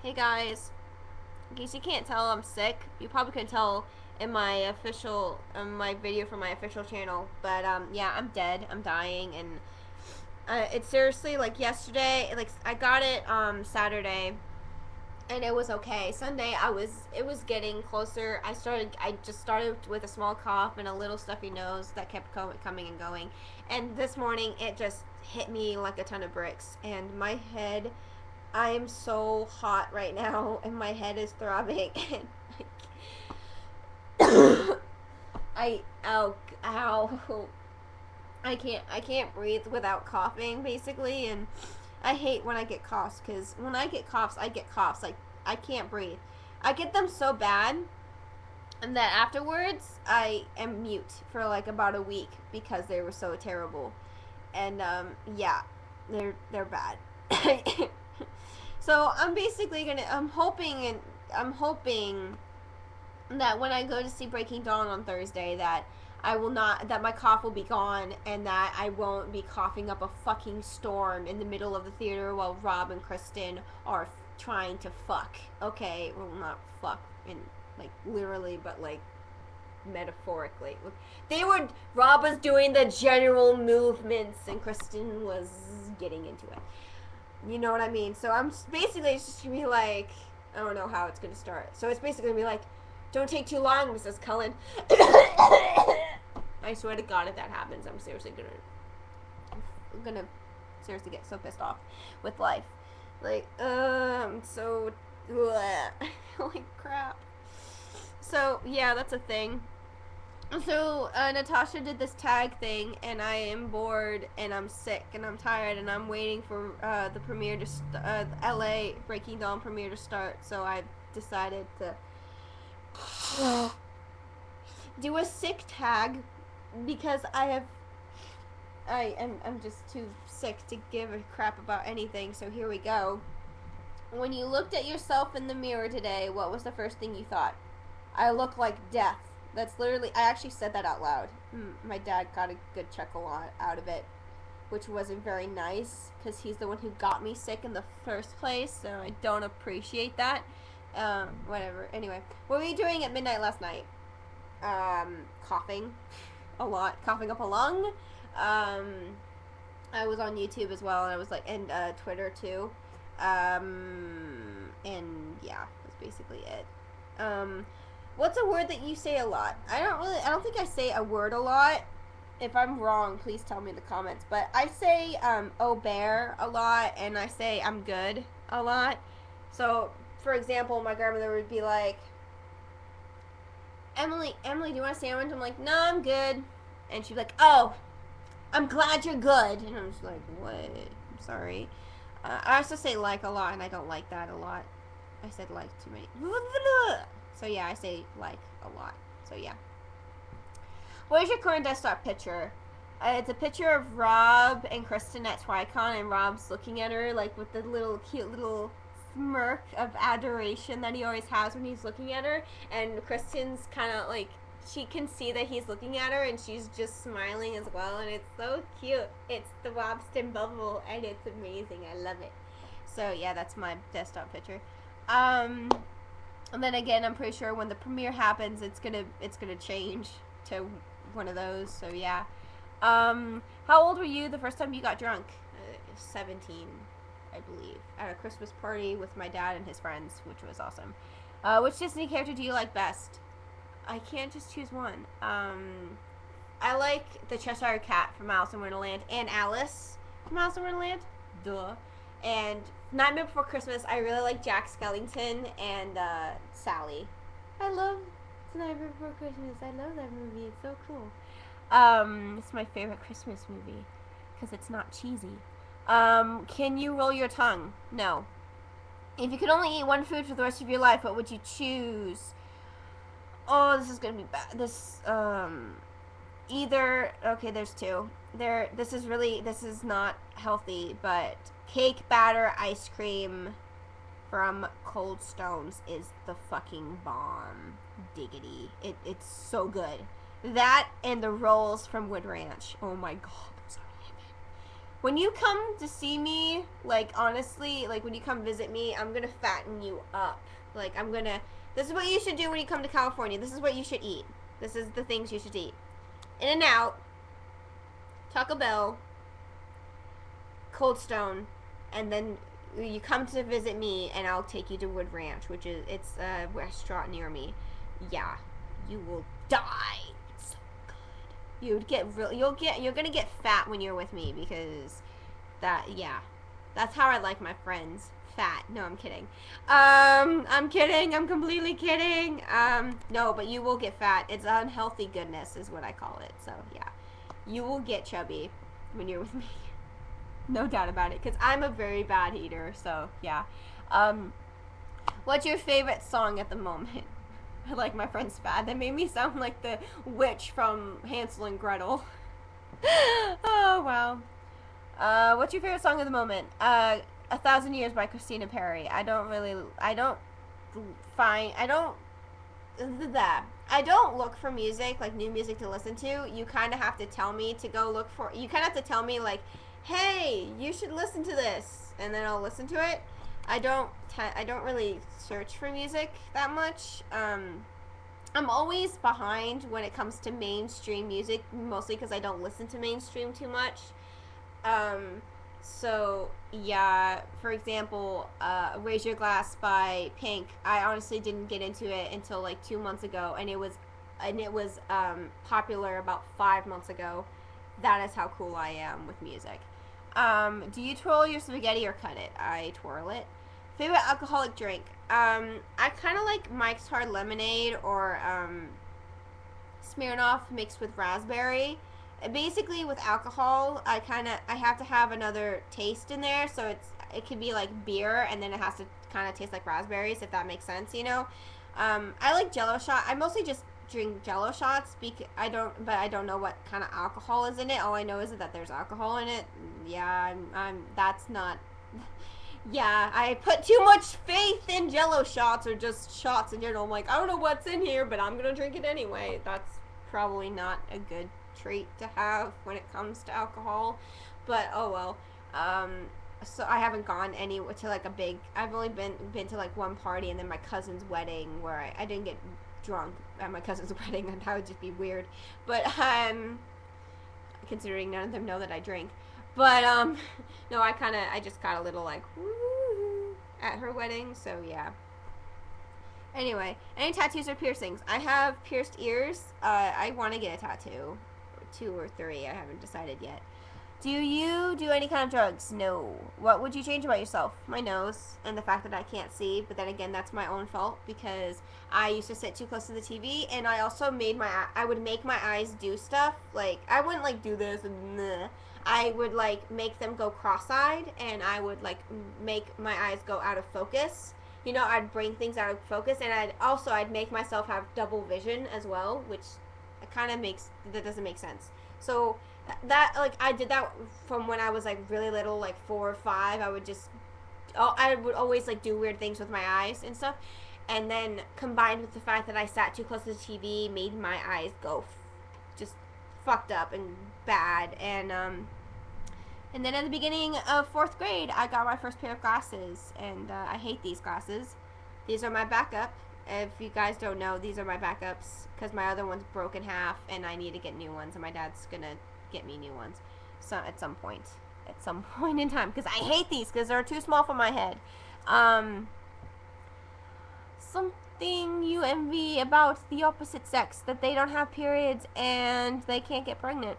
Hey guys, in case you can't tell, I'm sick. You probably couldn't tell in my video from my official channel, but yeah, I'm dead. I'm dying, and it's seriously like yesterday. Like I got it Saturday, and it was okay. Sunday, it was getting closer. I just started with a small cough and a little stuffy nose that kept coming and going, and this morning it just hit me like a ton of bricks, and my head. I am so hot right now, and my head is throbbing. And ow. I can't breathe without coughing, basically, and I hate when I get coughs, because when I get coughs, like, I can't breathe. I get them so bad, and that afterwards, I am mute for, like, about a week, because they were so terrible. And, yeah, they're bad. So I'm hoping that when I go to see Breaking Dawn on Thursday, that my cough will be gone, and that I won't be coughing up a fucking storm in the middle of the theater while Rob and Kristen are trying to fuck. Okay, well, not fuck in, like, literally, but, like, metaphorically. Rob was doing the general movements, and Kristen was getting into it. You know what I mean? So I'm basically just gonna be like, I don't know how it's gonna start. So it's basically gonna be like, don't take too long, Mrs. Cullen. I swear to God, if that happens, I'm gonna seriously get so pissed off with life. Like, I'm so, like crap. So yeah, that's a thing. So Natasha did this tag thing, and I am bored, and I'm sick, and I'm tired, and I'm waiting for the premiere to LA Breaking Dawn premiere to start. So I decided to do a sick tag because I'm just too sick to give a crap about anything. So here we go. When you looked at yourself in the mirror today, what was the first thing you thought? I look like death. That's literally, I actually said that out loud. My dad got a good chuckle out of it, which wasn't very nice, because he's the one who got me sick in the first place, so I don't appreciate that. Whatever. Anyway, what were you doing at midnight last night? Coughing a lot. Coughing up a lung. I was on YouTube as well, and I was like, and Twitter too. And yeah, that's basically it. What's a word that you say a lot? I don't think I say a word a lot. If I'm wrong, please tell me in the comments. But I say, oh bear a lot, and I say I'm good a lot. So, for example, my grandmother would be like, Emily, do you want a sandwich? I'm like, no, I'm good. And she'd be like, oh, I'm glad you're good. And I'm just like, what? I'm sorry. I also say like a lot, and I don't like that a lot. I said like too many. So yeah, I say like a lot. So yeah. What is your current desktop picture? It's a picture of Rob and Kristen at TwiCon, and Rob's looking at her like with the little cute little smirk of adoration that he always has when he's looking at her, and Kristen's kind of like, she can see that he's looking at her, and she's just smiling as well, and it's so cute. It's the Robston bubble, and it's amazing. I love it. So yeah, that's my desktop picture. And then again, I'm pretty sure when the premiere happens, it's gonna change to one of those. So yeah. How old were you the first time you got drunk? 17, I believe, at a Christmas party with my dad and his friends, which was awesome. Which Disney character do you like best? I can't just choose one. I like the Cheshire Cat from Alice in Wonderland, and Alice from Alice in Wonderland. Duh. And Nightmare Before Christmas, I really like Jack Skellington and Sally. I love Nightmare Before Christmas. I love that movie. It's so cool. It's my favorite Christmas movie because it's not cheesy. Can you roll your tongue? No. If you could only eat one food for the rest of your life, what would you choose? Oh, this is gonna be bad. Okay, there's two. This is not healthy, but cake batter ice cream from Cold Stones is the fucking bomb. Diggity. It's so good. That and the rolls from Wood Ranch. Oh my god, those are heaven. When you come to see me, like, honestly, like, when you come visit me, I'm gonna fatten you up. Like, this is what you should do when you come to California. This is what you should eat. This is the things you should eat. In-N-Out, Taco Bell, Cold Stone, and then you come to visit me, and I'll take you to Wood Ranch, it's a restaurant near me. Yeah, you will die. It's so good. You're gonna get fat when you're with me because that's how I like my friends. Fat. No, I'm kidding. I'm kidding. I'm completely kidding. No, but you will get fat. It's unhealthy goodness is what I call it. So yeah, you will get chubby when you're with me. No doubt about it, because I'm a very bad eater, so yeah. What's your favorite song at the moment? I like my friend's fat. That made me sound like the witch from Hansel and Gretel. Oh, wow. What's your favorite song at the moment? 1,000 Years by Christina Perri. I don't look for music, like new music to listen to. You kind of have to tell me to go look for, you kind of have to tell me like, hey, you should listen to this, and then I'll listen to it. I don't really search for music that much. I'm always behind when it comes to mainstream music, mostly because I don't listen to mainstream too much. So yeah, for example, Raise Your Glass by Pink, I honestly didn't get into it until like 2 months ago, and it was popular about 5 months ago. That is how cool I am with music. Do you twirl your spaghetti or cut it? I twirl it. Favorite alcoholic drink? I kind of like Mike's Hard Lemonade or Smirnoff mixed with raspberry. Basically, with alcohol, I have to have another taste in there, so it could be like beer, and then it has to kind of taste like raspberries, if that makes sense, you know. I like Jello shot. I mostly just drink Jello shots but I don't know what kind of alcohol is in it. All I know is that there's alcohol in it. Yeah, that's not. Yeah, I put too much faith in Jello shots or just shots in general. I'm like, I don't know what's in here, but I'm gonna drink it anyway. That's probably not a good trait to have when it comes to alcohol, but oh well. So I haven't gone to like a big. I've only been to like one party, and then my cousin's wedding where I didn't get drunk at my cousin's wedding, and that would just be weird. But considering none of them know that I drink. But no, I just got a little like woo at her wedding, so yeah. Anyway, any tattoos or piercings? I have pierced ears. I want to get a tattoo, 2 or 3. I haven't decided yet. Do you do any kind of drugs? No. What would you change about yourself? My nose and the fact that I can't see, but then again, that's my own fault because I used to sit too close to the TV, and I also I would make my eyes do stuff. Like, I wouldn't like do this and bleh. I would like make them go cross-eyed, and I would like make my eyes go out of focus. You know, I'd bring things out of focus, and I'd make myself have double vision as well, which that doesn't make sense. So that, like, I did that from when I was like really little, like 4 or 5. I would always like do weird things with my eyes and stuff, and then combined with the fact that I sat too close to the TV made my eyes go just fucked up and bad. And then at the beginning of 4th grade, I got my first pair of glasses, and I hate these glasses. These are my backup. If you guys don't know, these are my backups because my other one's broke in half, and I need to get new ones, and my dad's gonna get me new ones at some point in time, because I hate these because they're too small for my head. Something you envy about the opposite sex, that they don't have periods and they can't get pregnant.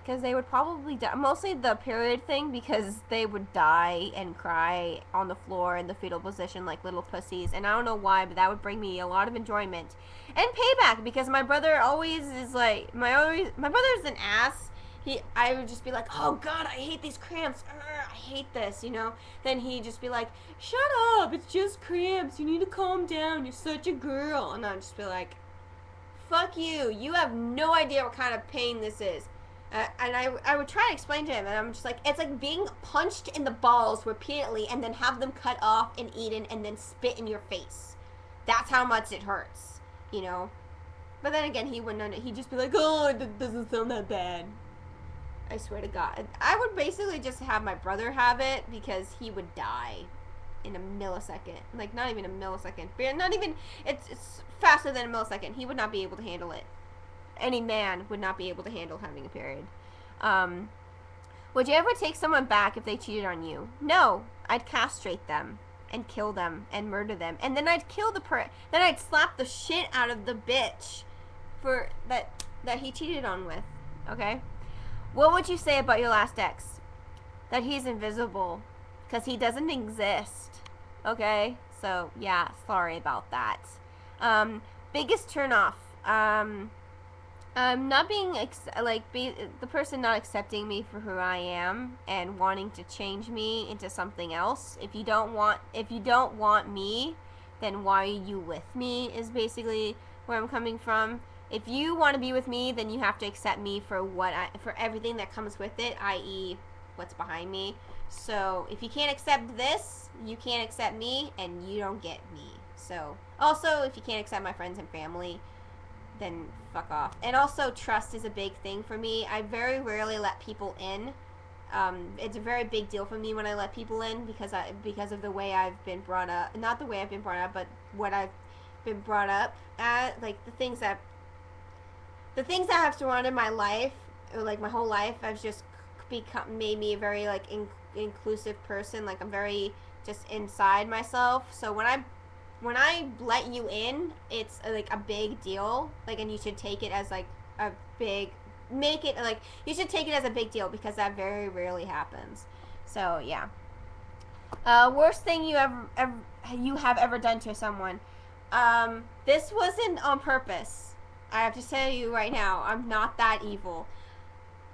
Because they would probably die. Mostly the period thing, because they would die and cry on the floor in the fetal position like little pussies. And I don't know why, but that would bring me a lot of enjoyment. And payback, because my brother always is like, my brother's an ass. I would just be like, oh God, I hate these cramps. I hate this, you know. Then he'd just be like, shut up, it's just cramps. You need to calm down. You're such a girl. And I'd just be like, fuck you. You have no idea what kind of pain this is. And I would try to explain to him, and I'm just like, it's like being punched in the balls repeatedly and then have them cut off and eaten and then spit in your face. That's how much it hurts, you know. But then again, he wouldn't know. He'd just be like, oh, it doesn't sound that bad. I swear to God. I would basically just have my brother have it because he would die in a millisecond. Like, not even a millisecond. Not even, it's faster than a millisecond. He would not be able to handle it. Any man would not be able to handle having a period. Would you ever take someone back if they cheated on you? No. I'd castrate them and kill them and murder them. And then I'd kill the then I'd slap the shit out of the bitch for that he cheated on with. Okay? What would you say about your last ex? That he's invisible. Because he doesn't exist. Okay? So, yeah, sorry about that. Biggest turnoff. Not being, the person not accepting me for who I am and wanting to change me into something else. If you don't want me, then why are you with me is basically where I'm coming from. If you want to be with me, then you have to accept me for for everything that comes with it, i.e. what's behind me. So, if you can't accept this, you can't accept me, and you don't get me. So, also, if you can't accept my friends and family, then fuck off. And also, trust is a big thing for me. I very rarely let people in. It's a very big deal for me when I let people in because of the way I've been brought up. Not the way I've been brought up, but what I've been brought up at. Like, the things that have surrounded my life, or like my whole life, I've just made me a very like inclusive person. Like, I'm very just inside myself. So when I let you in, it's like a big deal. Like, and you should take it as like a big, you should take it as a big deal because that very rarely happens. So yeah. Worst thing you have ever done to someone. This wasn't on purpose. I have to tell you right now, I'm not that evil.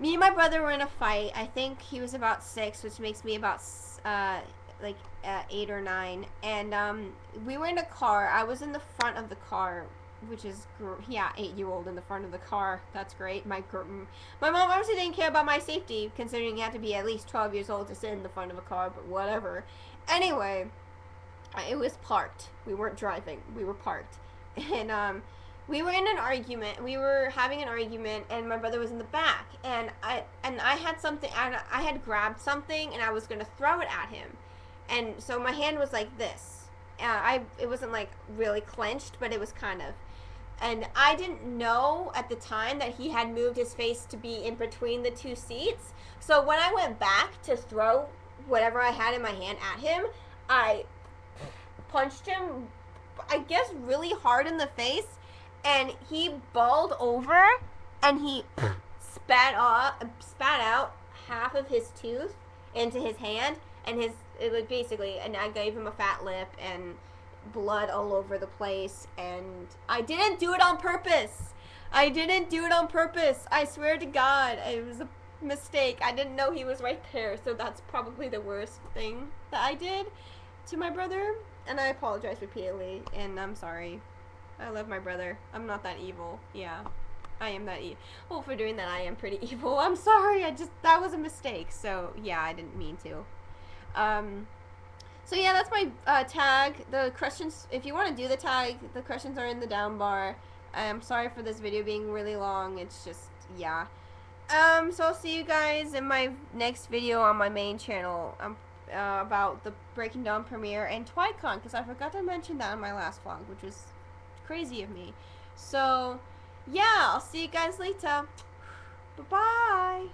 Me and my brother were in a fight. I think he was about 6, which makes me about 8 or 9, and we were in a car. I was in the front of the car, which is 8-year-old in the front of the car. That's great. My mom obviously didn't care about my safety, considering you have to be at least 12 years old to sit in the front of a car, but whatever. Anyway, it was parked. We weren't driving. We were parked, and we were in an argument. We were having an argument, and my brother was in the back, and I had something. I had grabbed something, and I was gonna throw it at him. And so my hand was like this. It wasn't like really clenched, but it was kind of. And I didn't know at the time that he had moved his face to be in between the two seats. So when I went back to throw whatever I had in my hand at him, I punched him, I guess, really hard in the face. And he balled over, and he spat out half of his tooth into his hand. And it was basically, and I gave him a fat lip and blood all over the place, and I didn't do it on purpose. I didn't do it on purpose. I swear to God, it was a mistake. I didn't know he was right there, so that's probably the worst thing that I did to my brother, and I apologize repeatedly, and I'm sorry. I love my brother. I'm not that evil. Yeah. I am that evil. Well, for doing that, I am pretty evil. I'm sorry. That was a mistake. So, yeah, I didn't mean to. So yeah, that's my tag. The questions, if you want to do the tag, the questions are in the down bar. I'm sorry for this video being really long. It's just, yeah. So I'll see you guys in my next video on my main channel about the Breaking Dawn premiere and TwiCon, because I forgot to mention that in my last vlog, which was crazy of me. So yeah, I'll see you guys later. Bye-bye.